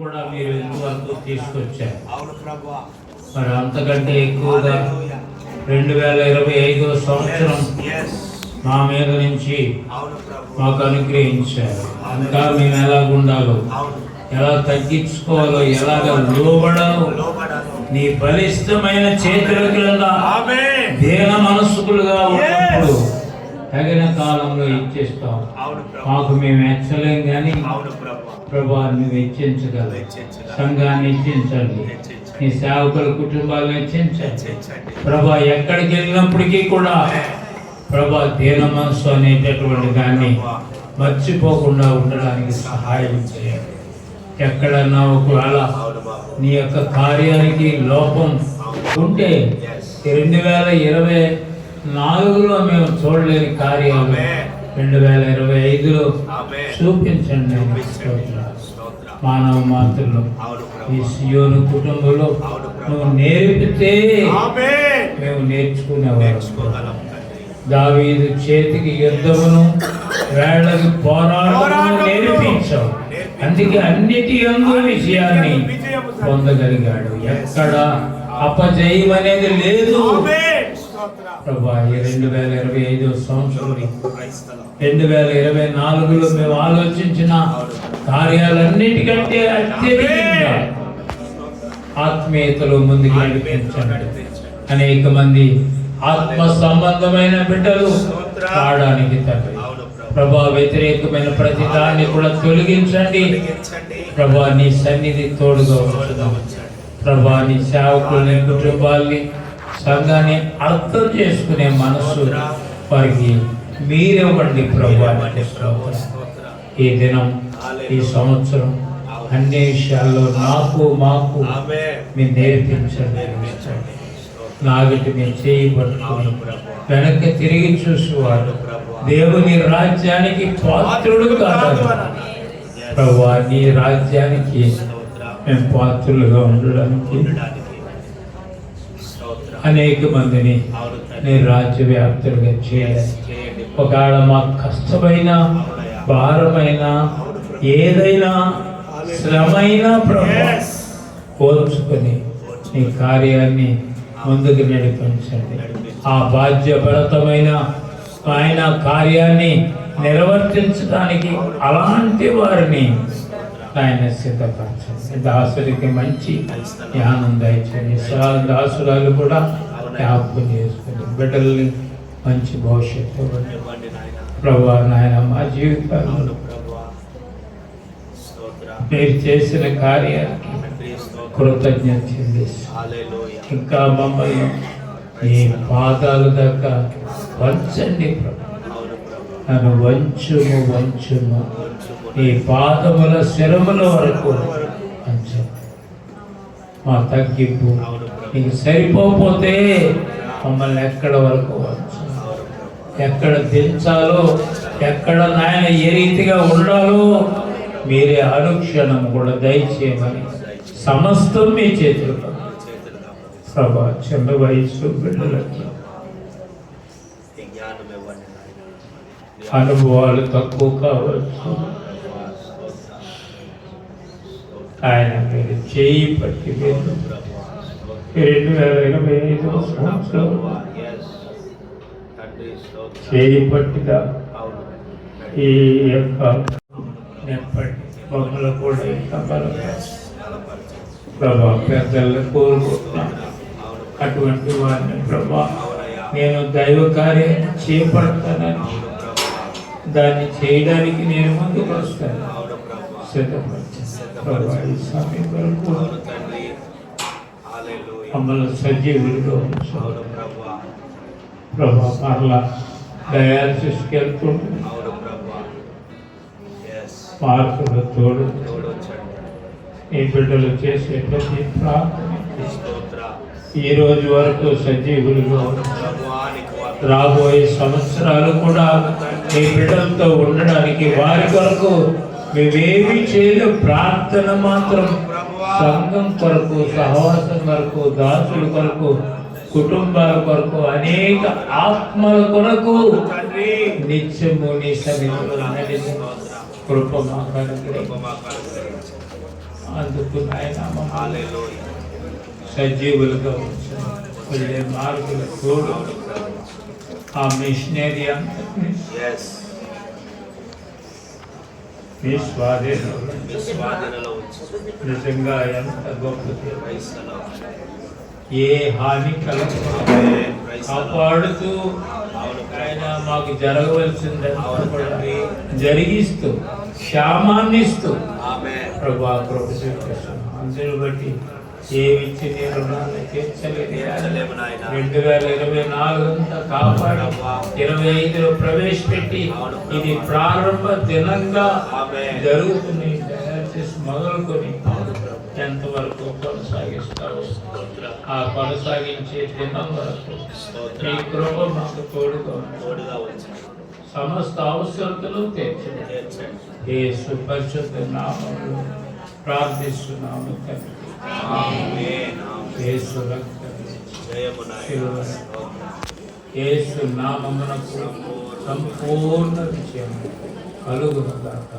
కూడా మీరు ఇంతవరకు తీసుకొచ్చారు. మరి అంతకంటే ఎక్కువగా 2025 సంవత్సరం మా మీద నుంచి మాకు అనుగ్రహించారు. ఇంకా మేము ఎలాగుండాలో, ఎలా తగ్గించుకోవాలో, ఎలాగ లోబడాలో నీ బలిష్టమైన చేతుల క్రింద దీన మనస్కులుగా ఉన్నప్పుడు తగిన కాలంలో ఇచ్చేస్తాం. మాకు మేము హెచ్చలేం కానీ ప్రభా నువ్వు హెచ్చించగలవు. సంఘాన్ని హెచ్చించండి, నీ సేవకుల కుటుంబాలను హెచ్చించండి ప్రభా. ఎక్కడికి వెళ్ళినప్పటికీ కూడా ప్రభా దీన మనసు అనేటటువంటి దాన్ని మర్చిపోకుండా ఉండడానికి సహాయం చేయండి. ఎక్కడన్నా ఒకవేళ నీ యొక్క కార్యానికి లోపం ఉంటే 2024లో మేము చూడలేని కార్యాలు 2025లో చూపించండి. మానవ మాతృలు ఈ సియోను కుటుంబంలో నువ్వు నేర్పితే మేము నేర్చుకునేవాళ్ళం. దావీదు చేతికి యుద్ధమును వేళ్ళకి పోరాటమును నేర్పించావు. అందుకే అన్నిటి యందు విజయాన్ని పొందగలిగాడు. ఎక్కడ అపజయం అనేది లేదు ప్రభా. ఈ 2025 సంవత్సరం 2024లో మేము ఆలోచించిన కార్యాలన్నిటికంటే అత్యధికంగా ఆత్మీయతలో ముందుకు నడిపించండి. అనేక మంది ఆత్మ సంబంధమైన బిడ్డలు కావడానికి తండ్రి ప్రభా వ్యతిరేకమైన ప్రతి దాన్ని కూడా తొలగించండి ప్రభా. నీ సన్నిధి తోడుగా ఉంచుదాం ప్రభా. నీ సేవకుల్ని, కుటుంబాల్ని, సంఘాన్ని అర్థం చేసుకునే మనసు వారికి మీరివ్వండి ప్రభా. ఈ దినం, ఈ సంవత్సరం అన్ని విషయాల్లో మాకు మీరు నేర్పించండి. నాగటి మీరు చేయబడుతుంది వెనక్కి తిరిగి చూసేవాడు దేవుని రాజ్యానికి పాత్రుడు కాదు ప్రభా. నీ రాజ్యానికి మేము పాత్రులుగా ఉండడానికి అనేక మందిని నీ రాజ్య వ్యాప్తులుగా చేయాలి. ఒకవేళ మాకు కష్టమైన, భారమైన, ఏదైనా శ్రమైనా ప్రభా కోల్చుకొని నీ కార్యాన్ని ముందుకు నడిపించండి. ఆ బాధ్యభరితమైన ఆయన కార్యాన్ని నిర్వర్తించడానికి అలాంటి వారిని ఆయన సిద్ధపరచండి. దాసుడికి మంచి జ్ఞానం దయచేయండి. దాసురాలు కూడా జ్ఞాపకం చేసుకోండి. బిడ్డల్ని మంచి భవిష్యత్తు ప్రభా. నాయన మా జీవితాలు మీరు చేసిన కార్యానికి కృతజ్ఞత చెల్లిస్తాను. ఇంకా మమ్మల్ని ఈ పాదాలు దాకా వంచండి ప్రభు. నన్ను వంచుము ఈ పాదముల శిరముల వరకు వంచండి. మా తగ్గింపు నీకు సరిపోతే మమ్మల్ని ఎక్కడ వరకు వంచు, ఎక్కడ దించాలో, ఎక్కడ నాయన ఏ రీతిగా ఉండాలో మీరే అనుక్షణం కూడా దయచేయమని సమస్తం మీ చేతుల్లో ప్రభా. చిన్న వయసు బిడ్డలకి అనుభవాలు తక్కువ కావచ్చు. ఆయన మీరు చేయి పట్టి 2025 సంవత్సరం చేయి పట్టిగా ఈ యొక్క నెప్పటి బొమ్మలు కూడా ఇంకా ప్రభా పెద్దలను కోరుకుంటున్నాను. అటువంటి వారిని ప్రభా నేను దైవ కార్యం చేపడతానని, దాన్ని చేయడానికి నేను ముందుకు వస్తాను. ప్రభా ఈ సమయం వరకు మమ్మల్ని సజీవులుగా ఉంచాలి ప్రభా. మరలా డయాలసిస్కి వెళ్తుంటే మార్పులు తోడు ఈ బిడ్డలు చేసే ప్రతి ప్రార్థన ఈ రోజు వరకు సజీవులుగా రాబోయే సంవత్సరాలు కూడా ఈ బిడ్డలతో ఉండడానికి వారి కొరకు మేమేమి చేయలేం. ప్రార్థన మాత్రం సంఘం కొరకు, సహవాసం కొరకు, దాసుల కొరకు, కుటుంబాల కొరకు, అనేక ఆత్మల కొరకు నిత్యము నీ సన్నిధిలో కృప మాకు అందుకు నాయన హల్లెలూయా. సజీవులుగా ఉంచండి. వెళ్ళే మార్గుల తోడు ఆ మిషనరీ అంతటిని yes మీ స్వాధీనంలో మీ స్వాధీనంలో ఉంచు. నిజంగా ఎంత గొప్పది. Praise the lord. ఏ హాని కలగకుండా కాపాడుతూ ఆయన మాకు జరగవలసిందంతా కూడా జరిగిస్తూ క్షేమాన్ని ఇస్తూ ఆమేన్. ప్రభా కృప చూపిస్తాం. అందుని బట్టి ఏమిచ్చి నీ రుణాన్ని తీర్చలేని తీర్చలేము నాయనా. 2024 అంతా కాపాడు. 25లో ప్రవేశపెట్టి ఇది ప్రారంభ దినంగా ఆమేన్. జరుగుతున్నాయి. దయచేసి మొదలుకొని ఎంతవరకు కొనసాగిస్తావు ఆ కొనసాగించే దినం వరకు నీ కృప మాకు తోడుగా ఉంది. తోడుగా ఉంచు. సమస్త అవసరతలు తీర్చండి. తీర్చండి. యేసు పరిశుద్ధ నామములో ప్రార్థిస్తున్నాము తండ్రి. ఆమేన్. యేసు రక్తం జయము నాయనా. యేసు నామమునకు సంపూర్ణ విజయం కలుగును గాక.